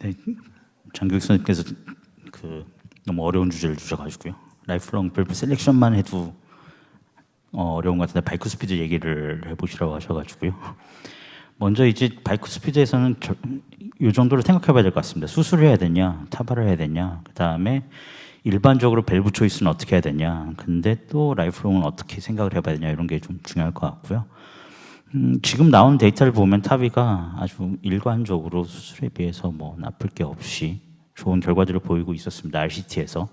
네, 장교육 선생님께서 너무 어려운 주제를 주셔가지고요. 라이프롱 밸브 셀렉션만 해도 어려운 것 같은데 바이크 스피드 얘기를 해보시라고 하셔가지고요. 먼저 이제 바이크 스피드에서는 이 정도로 생각해봐야 될 것 같습니다. 수술을 해야 되냐, 타발을 해야 되냐, 그 다음에 일반적으로 밸브 초이스는 어떻게 해야 되냐, 근데 또 라이프롱은 어떻게 생각을 해봐야 되냐, 이런 게 좀 중요할 것 같고요. 지금 나온 데이터를 보면 타비가 아주 일관적으로 수술에 비해서 뭐 나쁠 게 없이 좋은 결과들을 보이고 있었습니다. RCT에서.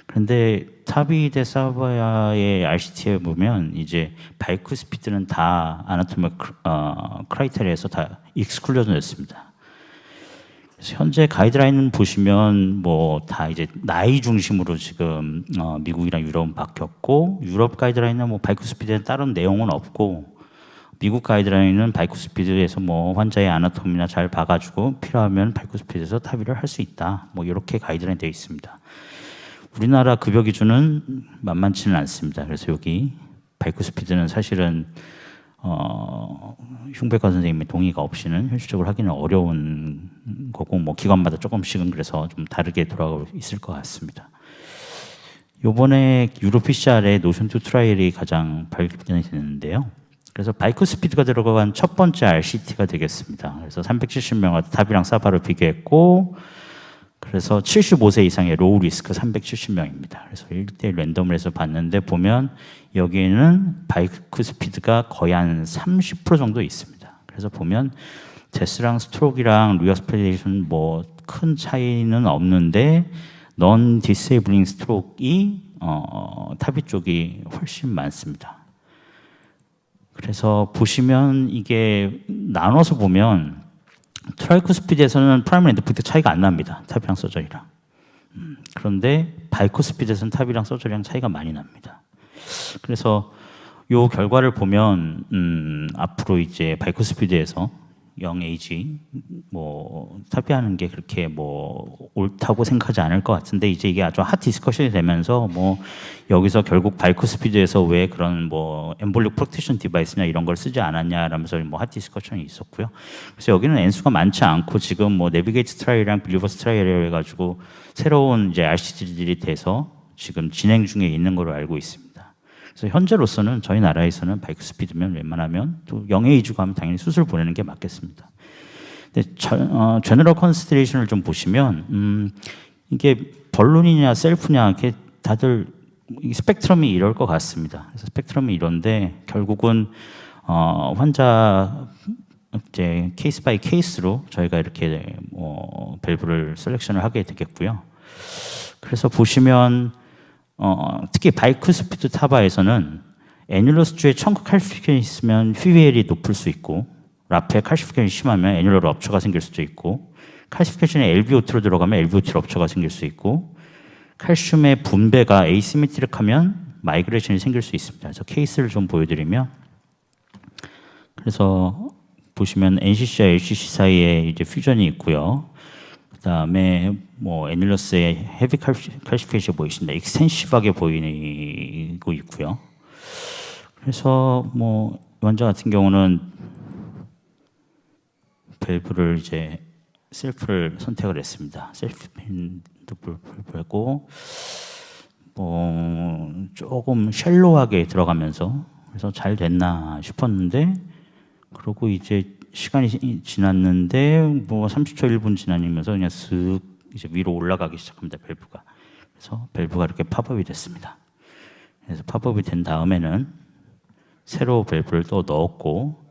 그런데 타비 대 사바야의 RCT에 보면 이제 바이크 스피드는 다 아나토미 크라이테리아에서 다 익스클루전 됐습니다. 그래서 현재 가이드라인은 보시면 뭐 다 이제 나이 중심으로 지금 미국이랑 유럽은 바뀌었고, 유럽 가이드라인은 뭐 바이크 스피드에 따른 내용은 없고, 미국 가이드라인은 바이크 스피드에서 뭐 환자의 아나토미나 잘 봐가지고 필요하면 바이크 스피드에서 타비를 할 수 있다. 뭐 이렇게 가이드라인 되어 있습니다. 우리나라 급여 기준은 만만치는 않습니다. 그래서 여기 바이크 스피드는 사실은 흉배과 선생님의 동의가 없이는 현실적으로 하기는 어려운 거고, 뭐 기관마다 조금씩은 그래서 좀 다르게 돌아가고 있을 것 같습니다. 이번에 유로 PCR의 노션 2 트라이얼이 가장 발견이 됐는데요. 그래서 바이크 스피드가 들어간 첫 번째 RCT가 되겠습니다. 그래서 370명한테 타비랑 사바를 비교했고, 그래서 75세 이상의 로우 리스크 370명입니다. 그래서 1대1 랜덤을 해서 봤는데 보면 여기에는 바이크 스피드가 거의 한 30% 정도 있습니다. 그래서 보면 데스랑 스트로크랑 리허스피레이션 뭐 큰 차이는 없는데 넌 디세이블링 스트로크이 타비 쪽이 훨씬 많습니다. 그래서 보시면 이게 나눠서 보면 트라이크 스피드에서는 프라이머리 엔드포인트 차이가 안 납니다. 타비랑 서저리랑. 그런데 바이크 스피드에서는 타비랑 서저리랑 차이가 많이 납니다. 그래서 이 결과를 보면 앞으로 이제 바이크 스피드에서 0AG 뭐 타비하는 게 그렇게 뭐 옳다고 생각하지 않을 것 같은데, 이제 이게 아주 핫 디스커션이 되면서 뭐 여기서 결국 바이크 스피드에서 왜 그런 뭐 엠볼릭 프로텍션 디바이스냐 이런 걸 쓰지 않았냐라면서 뭐 핫 디스커션이 있었고요. 그래서 여기는 N수가 많지 않고 지금 뭐 내비게이트 트라이얼이랑 빌리버스 트라이얼 해가지고 새로운 이제 RCT들이 돼서 지금 진행 중에 있는 걸로 알고 있습니다. 그래서 현재로서는 저희 나라에서는 바이크 스피드면 웬만하면 또 0AG고 하면 당연히 수술 보내는 게 맞겠습니다. 근데 제너럴 컨시더레이션을 좀 보시면 이게 본론이냐 셀프냐 이렇게 다들 스펙트럼이 이럴 것 같습니다. 그래서 스펙트럼이 이런데 결국은 환자 이제 케이스 바이 케이스로 저희가 이렇게 밸브를 셀렉션을 하게 되겠고요. 그래서 보시면 특히 바이크 스피드 타바에서는 애뉴러스 주에 청크 칼시피케이션이 있으면 PVL이 높을 수 있고, 라페 칼시피케이션이 심하면 애뉴러 럽처가 생길 수도 있고, 칼시피케이션에 LVOT로 들어가면 LVOT 럽처가 생길 수 있고, 칼슘의 분배가 에이시메트릭하면 마이그레이션이 생길 수 있습니다. 그래서 케이스를 좀 보여드리면, 그래서 보시면 NCC와 LCC 사이에 이제 퓨전이 있고요. 그다음에 뭐 애뉴러스의 헤비 칼시피케이션이 보이신다. 익스텐시브하게 보이고 있고요. 그래서 뭐 환자 같은 경우는 밸브를 이제 셀프를 선택을 했습니다. 셀프 밸브고 뭐 조금 샬로하게 들어가면서 그래서 잘 됐나 싶었는데, 그러고 이제 시간이 지났는데 뭐 30초 1분 지나면서 그냥 쓱 이제 위로 올라가기 시작합니다. 밸브가. 그래서 밸브가 이렇게 팝업이 됐습니다. 그래서 팝업이 된 다음에는 새로 밸브를 또 넣었고,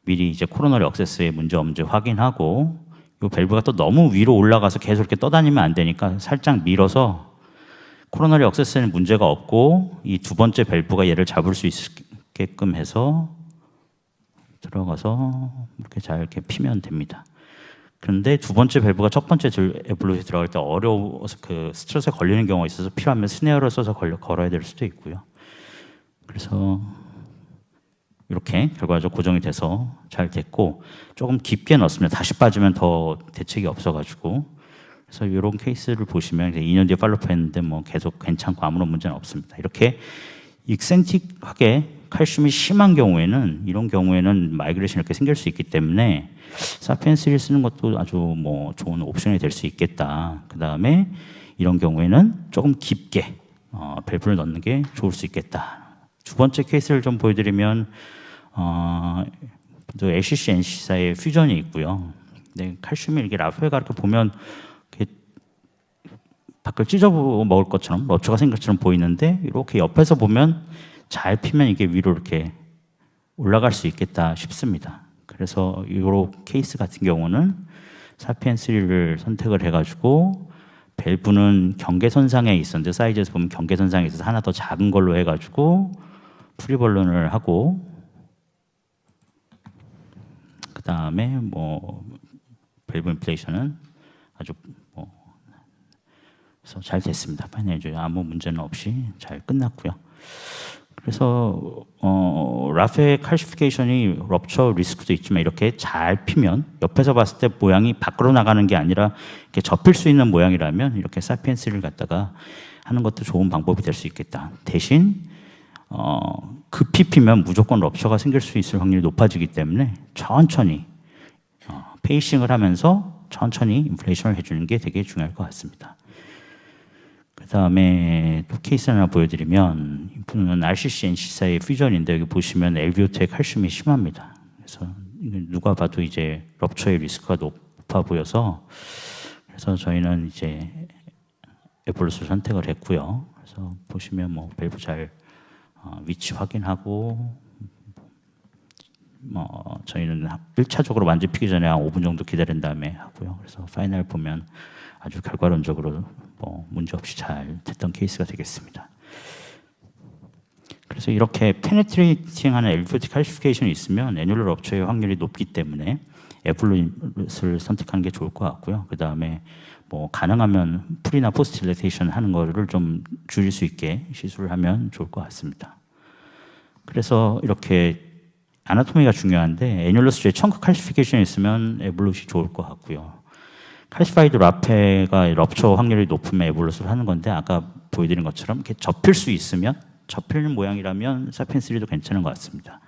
미리 이제 코로너리 억세스의 문제 없는지 확인하고, 이 밸브가 또 너무 위로 올라가서 계속 이렇게 떠다니면 안 되니까 살짝 밀어서 코로너리 억세스에는 문제가 없고 이 두 번째 밸브가 얘를 잡을 수 있게끔 해서 들어가서 이렇게 잘 이렇게 피면 됩니다. 그런데 두 번째 밸브가 첫 번째 에블루에 들어갈 때 어려워서 그 스트레스에 걸리는 경우가 있어서 필요하면 스네어를 써서 걸어야 될 수도 있고요. 그래서 이렇게 결과적으로 고정이 돼서 잘 됐고, 조금 깊게 넣었습니다. 다시 빠지면 더 대책이 없어가지고. 그래서 이런 케이스를 보시면 2년 뒤에 팔로우업 했는데 뭐 계속 괜찮고 아무런 문제는 없습니다. 이렇게 익센틱하게 칼슘이 심한 경우에는 이런 경우에는 마이그레이션이 이렇게 생길 수 있기 때문에 사피엔스를 쓰는 것도 아주 뭐 좋은 옵션이 될 수 있겠다. 그 다음에 이런 경우에는 조금 깊게 밸브를 넣는 게 좋을 수 있겠다. 두 번째 케이스를 좀 보여드리면 또 LCC, NCC 사이에 퓨전이 있고요. 근데 칼슘이 이렇게 라페가 이렇게 보면 이렇게 밖을 찢어 먹을 것처럼 러처가 생긴 것처럼 보이는데 이렇게 옆에서 보면 잘 피면 이게 위로 이렇게 올라갈 수 있겠다 싶습니다. 그래서 이 케이스 같은 경우는 사피엔스3를 선택을 해가지고 밸브는 경계선상에 있었는데 사이즈에서 보면 경계선상에 있어서 하나 더 작은 걸로 해가지고 프리벌런을 하고 그 다음에 뭐 밸브 인플레이션은 아주 그래서 잘 됐습니다. 파이널 아무 문제는 없이 잘 끝났고요. 그래서 라페 칼시피케이션이 럽처 리스크도 있지만 이렇게 잘 피면 옆에서 봤을 때 모양이 밖으로 나가는 게 아니라 이렇게 접힐 수 있는 모양이라면 이렇게 사피엔스를 갖다가 하는 것도 좋은 방법이 될 수 있겠다. 대신 급히 피면 무조건 럽처가 생길 수 있을 확률이 높아지기 때문에 천천히 페이싱을 하면서 천천히 인플레이션을 해주는 게 되게 중요할 것 같습니다. 그 다음에 또 케이스 하나 보여드리면 이분은 RCC, NCC 사이의 퓨전인데 여기 보시면 LVO2의 칼슘이 심합니다. 그래서 누가 봐도 이제 럽처의 리스크가 높아 보여서 그래서 저희는 이제 에볼루스를 선택을 했고요. 그래서 보시면 뭐 밸브 잘 위치 확인하고 저희는 1차적으로 완전 피기 전에 한 5분 정도 기다린 다음에 하고요. 그래서 파이널 보면 아주 결과론적으로 문제 없이 잘 됐던 케이스가 되겠습니다. 그래서 이렇게 페네트레이팅하는 LVOT 칼시피케이션이 있으면 애뉴럴 럽처의 확률이 높기 때문에 에볼루스를 선택하는 게 좋을 것 같고요. 그 다음에 가능하면 프리나 포스트 딜레이션 하는 거를 좀 줄일 수 있게 시술을 하면 좋을 것 같습니다. 그래서 이렇게 아나토미가 중요한데 애뉴러스의 청크 칼시피케이션이 있으면 에볼루시 좋을 것 같고요. 칼시파이드 라페가 럽처 확률이 높으면 에볼루스를 하는 건데 아까 보여드린 것처럼 이렇게 접힐 수 있으면 접히는 모양이라면 사피엔스3도 괜찮은 것 같습니다.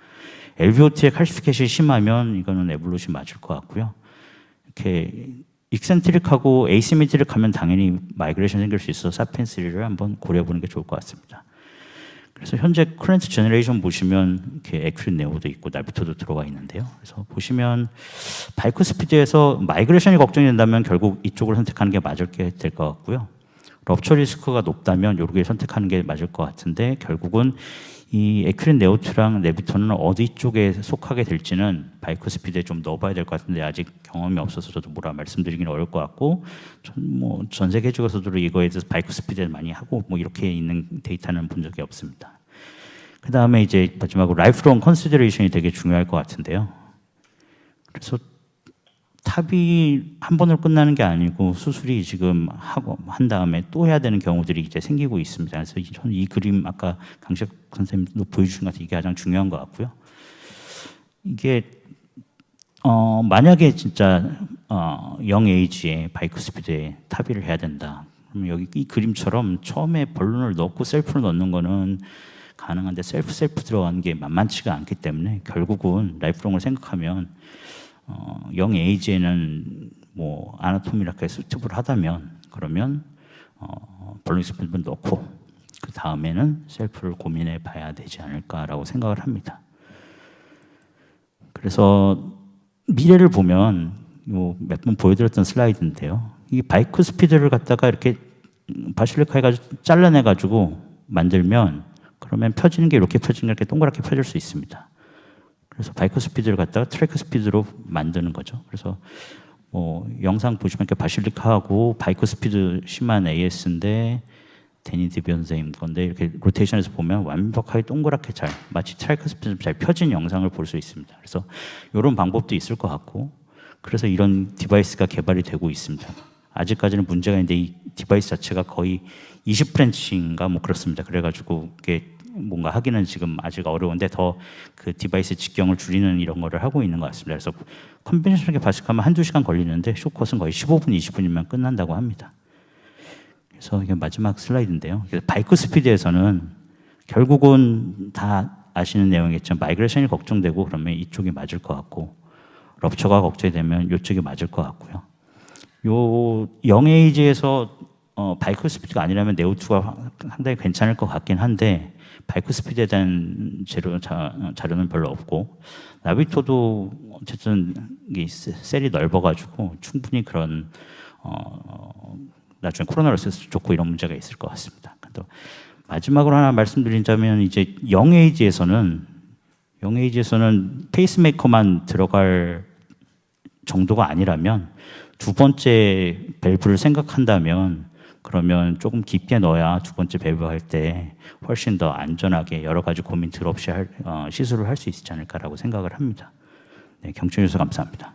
LVOT의 칼시피케이션이 심하면 이거는 에볼루시 맞을 것 같고요. 이렇게 익센트릭하고 에이시메트릭하면 당연히 마이그레이션 생길 수 있어서 사피엔스3를 한번 고려해보는 게 좋을 것 같습니다. 그래서 현재 커런트 제너레이션 보시면 이렇게 에큐릿 네오도 있고 나비토도 들어가 있는데요. 그래서 보시면 바이크 스피드에서 마이그레이션이 걱정이 된다면 결국 이쪽을 선택하는 게 맞을 게 될 것 같고요. 럽처 리스크가 높다면 요렇게 선택하는 게 맞을 것 같은데 결국은 이 에큐릿 네오2랑 네비토는 어디 쪽에 속하게 될지는 바이크 스피드에 좀 넣어봐야 될 것 같은데 아직 경험이 없어서 저도 뭐라 말씀드리기는 어려울 것 같고 전 세계적으로도 이거에 대해서 바이크 스피드를 많이 하고 이렇게 있는 데이터는 본 적이 없습니다. 그 다음에 이제 마지막으로 라이프롱 컨시더레이션이 되게 중요할 것 같은데요. 그래서 탑이 한 번으로 끝나는 게 아니고 수술이 지금 한 다음에 또 해야 되는 경우들이 이제 생기고 있습니다. 그래서 저는 이 그림 아까 강식 선생님도 보여주신 것 같아요. 이게 가장 중요한 것 같고요. 이게 만약에 진짜 영 에이지에 바이크 스피드에 탑이를 해야 된다. 그러면 여기 이 그림처럼 처음에 벌룬을 넣고 셀프를 넣는 거는 가능한데 셀프 들어가는 게 만만치가 않기 때문에 결국은 라이프롱을 생각하면 영 에이지에는 아나토미라고 수트를 하다면 그러면 벌룬 스피드를 넣고 그 다음에는 셀프를 고민해 봐야 되지 않을까라고 생각을 합니다. 그래서 미래를 보면 몇 번 보여드렸던 슬라이드인데요. 이 바이크 스피드를 갖다가 이렇게 바실리카 해가지고 잘라내가지고 만들면 그러면 펴지는 게 이렇게 펴지는 게 이렇게 동그랗게 펴질 수 있습니다. 그래서 바이크 스피드를 갖다가 트래크 스피드로 만드는 거죠. 그래서 영상 보시면 이렇게 바실리카하고 바이크 스피드 심한 AS인데 데니 디비언 선생님 건데 이렇게 로테이션에서 보면 완벽하게 동그랗게 잘 마치 트래크 스피드 잘 펴진 영상을 볼 수 있습니다. 그래서 이런 방법도 있을 것 같고 그래서 이런 디바이스가 개발이 되고 있습니다. 아직까지는 문제가 있는데 이 디바이스 자체가 거의 20프렌치인가 그렇습니다. 그래가지고 이게 뭔가 하기는 지금 아직 어려운데 더 그 디바이스 직경을 줄이는 이런 거를 하고 있는 것 같습니다. 그래서 컨벤셔널하게 바식하면 한두 시간 걸리는데 숏컷은 거의 15분, 20분이면 끝난다고 합니다. 그래서 이게 마지막 슬라이드인데요. 바이크 스피드에서는 결국은 다 아시는 내용이겠지만 마이그레이션이 걱정되고 그러면 이쪽이 맞을 것 같고 럽처가 걱정되면 이쪽이 맞을 것 같고요. 요 0에이지에서 바이크 스피드가 아니라면 네오2가 상당히 괜찮을 것 같긴 한데 바이크 스피드에 대한 자료는 별로 없고 나비토도 어쨌든 이 셀이 넓어가지고 충분히 그런 나중에 코로나로스 좋고 이런 문제가 있을 것 같습니다. 또 마지막으로 하나 말씀드리자면 이제 0에이지에서는 페이스메이커만 들어갈 정도가 아니라면 두 번째 밸브를 생각한다면 그러면 조금 깊게 넣어야 두 번째 밸브 할 때 훨씬 더 안전하게 여러 가지 고민 들 없이 시술을 할 수 있지 않을까라고 생각을 합니다. 네, 경청해 주셔서 감사합니다.